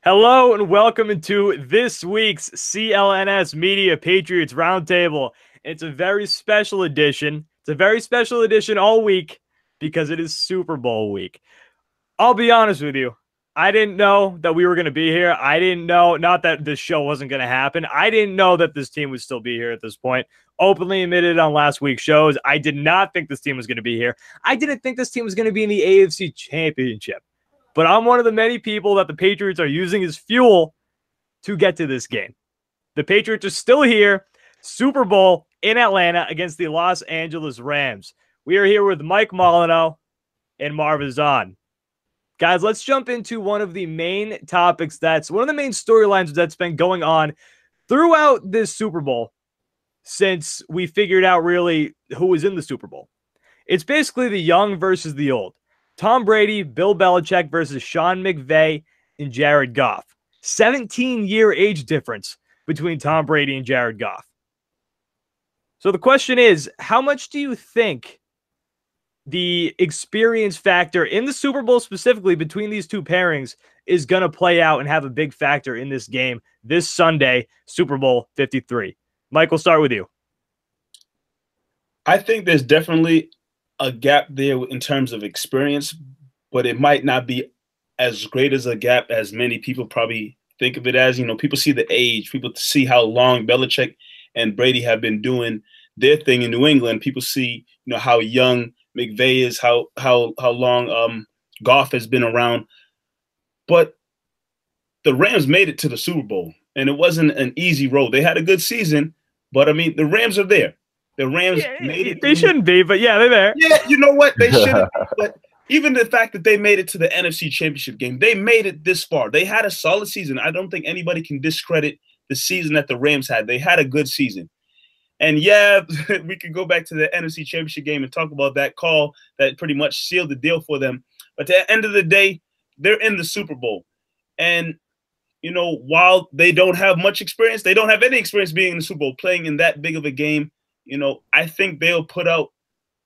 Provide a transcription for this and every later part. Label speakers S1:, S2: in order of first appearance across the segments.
S1: Hello and welcome into this week's CLNS Media Patriots Roundtable. It's a very special edition. It's a very special edition all week because it is Super Bowl week. I'll be honest with you. I didn't know that we were going to be here. I didn't know, not that this show wasn't going to happen. I didn't know that this team would still be here at this point. Openly admitted on last week's shows, I did not think this team was going to be here. I didn't think this team was going to be in the AFC Championship. But I'm one of the many people that the Patriots are using as fuel to get to this game. The Patriots are still here. Super Bowl in Atlanta against the Los Angeles Rams. We are here with Mike Molyneux and Marv Azan. Guys, let's jump into one of the main topics one of the main storylines that's been going on throughout this Super Bowl since we figured out really who was in the Super Bowl. It's basically the young versus the old. Tom Brady, Bill Belichick versus Sean McVay and Jared Goff. 17-year age difference between Tom Brady and Jared Goff. So the question is, how much do you think the experience factor in the Super Bowl specifically between these two pairings is going to play out and have a big factor in this game this Sunday, Super Bowl 53? Mike, we'll start with you.
S2: I think there's definitely a gap there in terms of experience, but it might not be as great as a gap as many people probably think of it as. You know, people see the age, people see how long Belichick and Brady have been doing their thing in New England. People see, you know, how young McVay is, how long Goff has been around. But the Rams made it to the Super Bowl, and it wasn't an easy road. They had a good season, but I mean, the Rams are there. The Rams made it.
S1: They shouldn't be, but yeah, they're there.
S2: Yeah, you know what? They shouldn't be. But even the fact that they made it to the NFC Championship game, they made it this far. They had a solid season. I don't think anybody can discredit the season that the Rams had. They had a good season. And yeah, we can go back to the NFC Championship game and talk about that call that pretty much sealed the deal for them. But at the end of the day, they're in the Super Bowl. And, you know, while they don't have much experience, they don't have any experience being in the Super Bowl, playing in that big of a game. You know, I think they'll put out,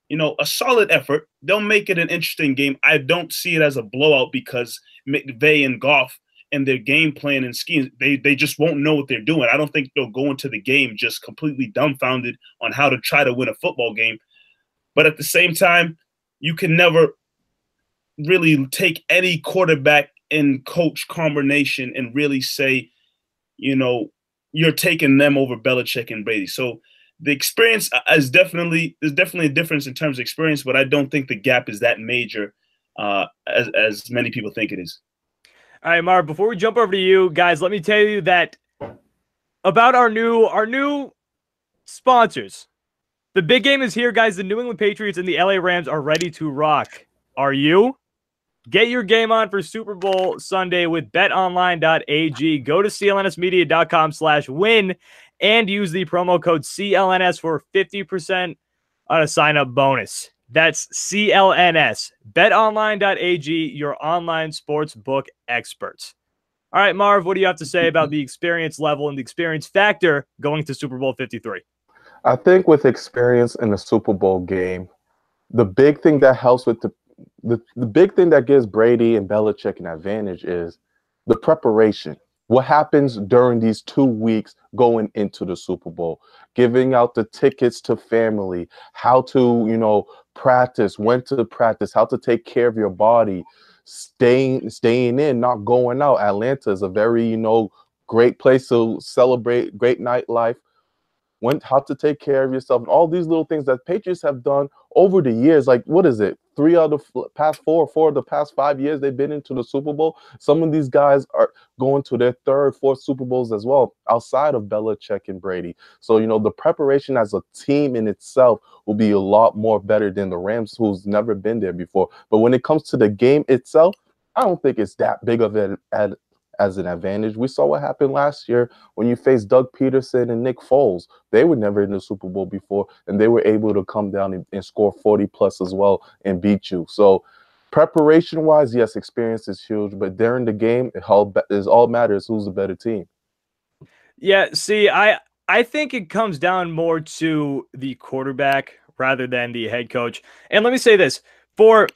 S2: you know, a solid effort. They'll make it an interesting game. I don't see it as a blowout because McVay and Goff and their game plan and schemes, they just won't know what they're doing. I don't think they'll go into the game just completely dumbfounded on how to try to win a football game. But at the same time, you can never really take any quarterback and coach combination and really say, you know, you're taking them over Belichick and Brady. So the experience is there's definitely a difference in terms of experience, but I don't think the gap is that major as many people think it is.
S1: All right, Marv, before we jump over to you, guys, let me tell you that about our new sponsors. The big game is here, guys. The New England Patriots and the LA Rams are ready to rock. Are you? Get your game on for Super Bowl Sunday with betonline.ag. Go to clnsmedia.com/win and use the promo code CLNS for 50% on a sign-up bonus. That's CLNS. BetOnline.ag, your online sports book experts. All right, Marv, what do you have to say about the experience level and the experience factor going to Super Bowl 53?
S3: I think with experience in a Super Bowl game, the big thing that helps with the big thing that gives Brady and Belichick an advantage is the preparation. What happens during these 2 weeks going into the Super Bowl, giving out the tickets to family, how to, you know, practice, when to practice, how to take care of your body, staying in, not going out. Atlanta is a very, you know, great place to celebrate, great nightlife. How to take care of yourself, and all these little things that Patriots have done over the years. Like, what is it? 3 out of the past 4 of the past 5 years they've been into the Super Bowl. Some of these guys are going to their 3rd, 4th Super Bowls as well, outside of Belichick and Brady. So, you know, the preparation as a team in itself will be a lot more better than the Rams, who's never been there before. But when it comes to the game itself, I don't think it's that big of as an advantage. We saw what happened last year when you faced Doug Peterson and Nick Foles. They were never in the Super Bowl before, and they were able to come down and score 40+ as well and beat you. So preparation-wise, yes, experience is huge, but during the game, it all matters who's the better team.
S1: Yeah, see, I think it comes down more to the quarterback rather than the head coach. And let me say this, for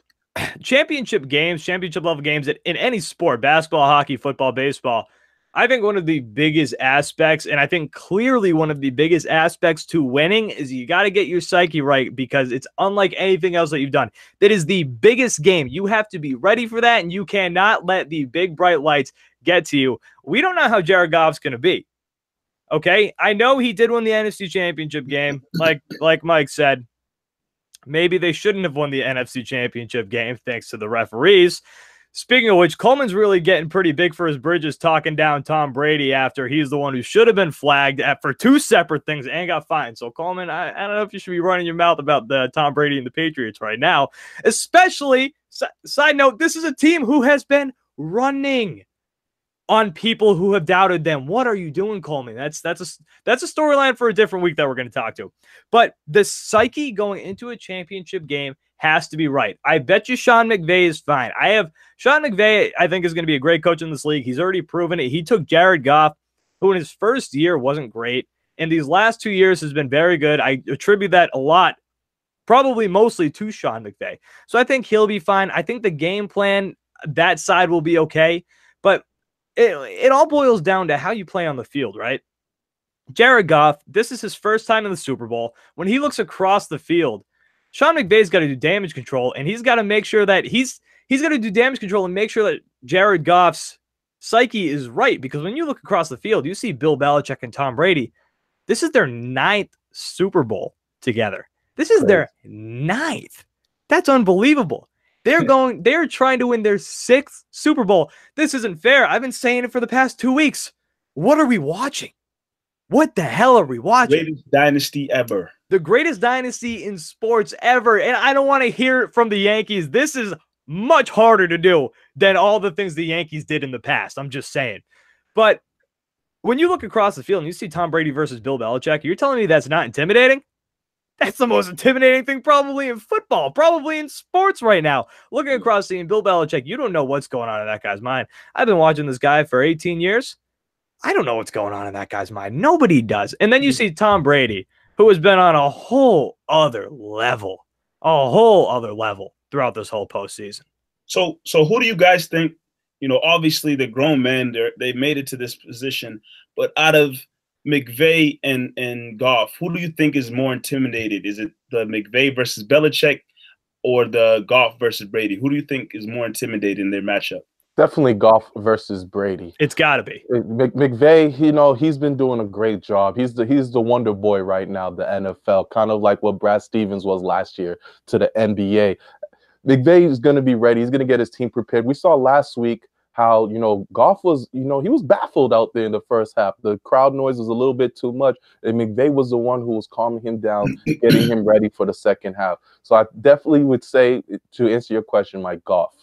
S1: championship games, championship level games in any sport, basketball, hockey, football, baseball, I think one of the biggest aspects, and I think clearly one of the biggest aspects to winning, is you got to get your psyche right, because it's unlike anything else that you've done. That is the biggest game. You have to be ready for that, and you cannot let the big bright lights get to you. We don't know how Jared Goff's going to be. Okay, I know he did win the NFC Championship game, like Mike said. Maybe they shouldn't have won the NFC Championship game thanks to the referees. Speaking of which, Coleman's really getting pretty big for his bridges, talking down Tom Brady after he's the one who should have been flagged for two separate things and got fined. So, Coleman, I don't know if you should be running your mouth about the Tom Brady and the Patriots right now. Especially, side note, this is a team who has been running on people who have doubted them. What are you doing, Coleman? That's a storyline for a different week that we're going to talk to. But the psyche going into a championship game has to be right. I bet you Sean McVay is fine. Sean McVay, I think, is going to be a great coach in this league. He's already proven it. He took Jared Goff, who in his first year wasn't great, and these last 2 years has been very good. I attribute that a lot, probably mostly, to Sean McVay. So I think he'll be fine. I think the game plan, that side will be okay. But it all boils down to how you play on the field, right? Jared Goff, this is his first time in the Super Bowl. When he looks across the field, Sean McVay's got to do damage control, and he's got to make sure that he's got to do damage control and make sure that Jared Goff's psyche is right. Because when you look across the field, you see Bill Belichick and Tom Brady. This is their 9th Super Bowl together. This is their 9th. That's unbelievable. They're trying to win their 6th Super Bowl. This isn't fair. I've been saying it for the past 2 weeks. What are we watching? What the hell are we watching?
S2: Greatest dynasty ever.
S1: The greatest dynasty in sports ever. And I don't want to hear it from the Yankees. This is much harder to do than all the things the Yankees did in the past. I'm just saying. But when you look across the field and you see Tom Brady versus Bill Belichick, you're telling me that's not intimidating? That's the most intimidating thing probably in football, probably in sports right now. Looking across, seeing Bill Belichick, you don't know what's going on in that guy's mind. I've been watching this guy for 18 years. I don't know what's going on in that guy's mind. Nobody does. And then you see Tom Brady, who has been on a whole other level throughout this whole postseason.
S2: So who do you guys think, obviously the grown men, they made it to this position, but out of McVay and Goff, who do you think is more intimidated? Is it the McVay versus Belichick or the Goff versus Brady? Who do you think is more intimidated in their matchup?
S3: Definitely Goff versus Brady.
S1: It's got to be.
S3: McVay, he's been doing a great job. He's the wonder boy right now, the NFL, kind of like what Brad Stevens was last year to the NBA. McVay is going to be ready. He's going to get his team prepared. We saw last week how, Goff was, he was baffled out there in the first half. The crowd noise was a little bit too much, and McVay was the one who was calming him down, getting him ready for the second half. So I definitely would say, to answer your question, Mike, Goff.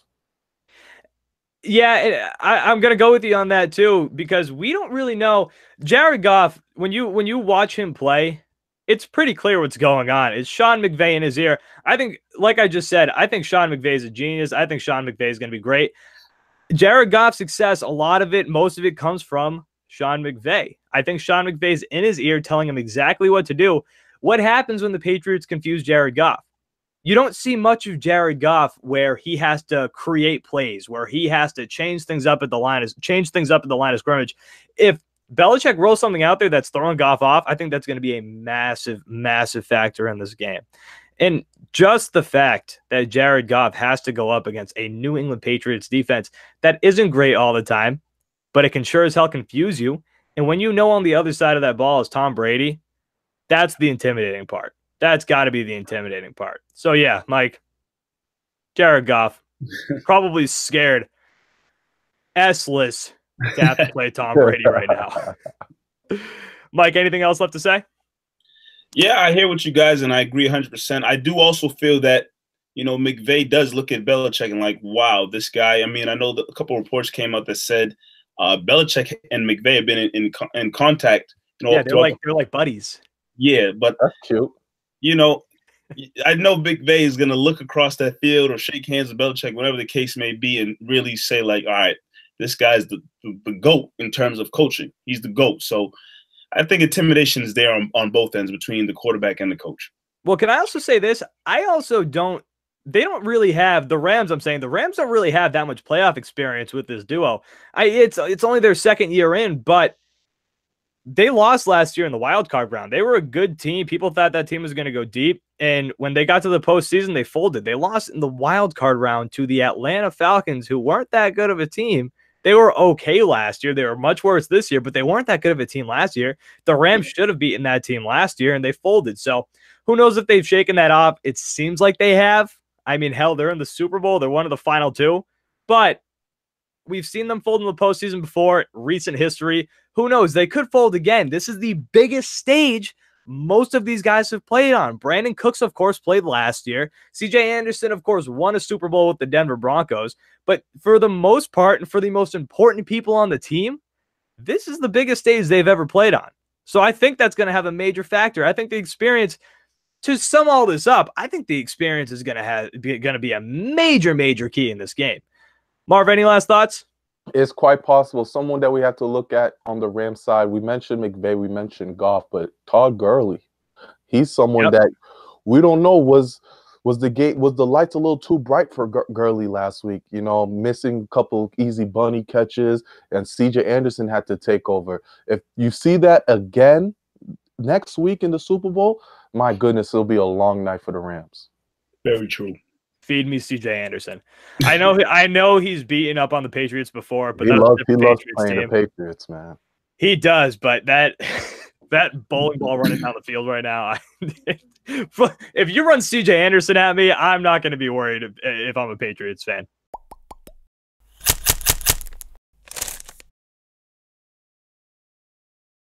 S1: Yeah, I'm going to go with you on that too, because we don't really know. Jared Goff, when you watch him play, it's pretty clear what's going on. It's Sean McVay in his ear. I think, like I just said, I think Sean McVay is a genius. I think Sean McVay is going to be great. Jared Goff's success, most of it comes from Sean McVay. I think Sean McVay's in his ear telling him exactly what to do. What happens when the Patriots confuse Jared Goff? You don't see much of Jared Goff where he has to create plays, where he has to change things up at the line of scrimmage. If Belichick rolls something out there that's throwing Goff off, I think that's going to be a massive, massive factor in this game. And just the fact that Jared Goff has to go up against a New England Patriots defense that isn't great all the time, but it can sure as hell confuse you. And when you know on the other side of that ball is Tom Brady, that's the intimidating part. That's got to be the intimidating part. So, yeah, Mike, Jared Goff, probably scared S-less to have to play Tom Brady right now. Mike, anything else left to say?
S2: Yeah, I hear what you guys, and I agree 100%. I do also feel that, McVay does look at Belichick and like, wow, this guy. I mean, I know that a couple of reports came out that said Belichick and McVay have been in contact.
S1: Yeah, they're like buddies.
S2: Yeah, but
S3: that's cute.
S2: I know McVay is going to look across that field or shake hands with Belichick, whatever the case may be, and really say like, all right, this guy's the GOAT in terms of coaching. He's the GOAT. So I think intimidation is there on both ends between the quarterback and the coach.
S1: Well, can I also say this? I also don't they don't really have the Rams. I'm saying the Rams don't really have that much playoff experience with this duo. It's only their second year in, but they lost last year in the wild card round. They were a good team. People thought that team was going to go deep. And when they got to the postseason, they folded. They lost in the wild card round to the Atlanta Falcons, who weren't that good of a team. They were okay last year. They were much worse this year, but they weren't that good of a team last year. The Rams should have beaten that team last year, and they folded. So who knows if they've shaken that off? It seems like they have. I mean, hell, they're in the Super Bowl. They're one of the final two. But we've seen them fold in the postseason before, recent history. Who knows? They could fold again. This is the biggest stage most of these guys have played on. Brandon Cooks, of course, played last year. C.J. Anderson, of course, won a Super Bowl with the Denver Broncos. But for the most part, and for the most important people on the team, this is the biggest stage they've ever played on. So I think that's going to have a major factor. I think the experience, to sum all this up, I think the experience is going to be a major, major key in this game. Marv, any last thoughts?
S3: It's quite possible. Someone that we have to look at on the Rams side, we mentioned McVay, we mentioned Goff, but Todd Gurley, he's someone that we don't know was the lights a little too bright for Gurley last week, you know, missing a couple easy bunny catches, and CJ Anderson had to take over. If you see that again next week in the Super Bowl, my goodness, it'll be a long night for the Rams.
S2: Very true.
S1: Feed me C.J. Anderson. I know he's beaten up on the Patriots before, but
S3: he loves playing the Patriots, man.
S1: He does, but that bowling ball running down the field right now, if you run C.J. Anderson at me, I'm not going to be worried if I'm a Patriots fan.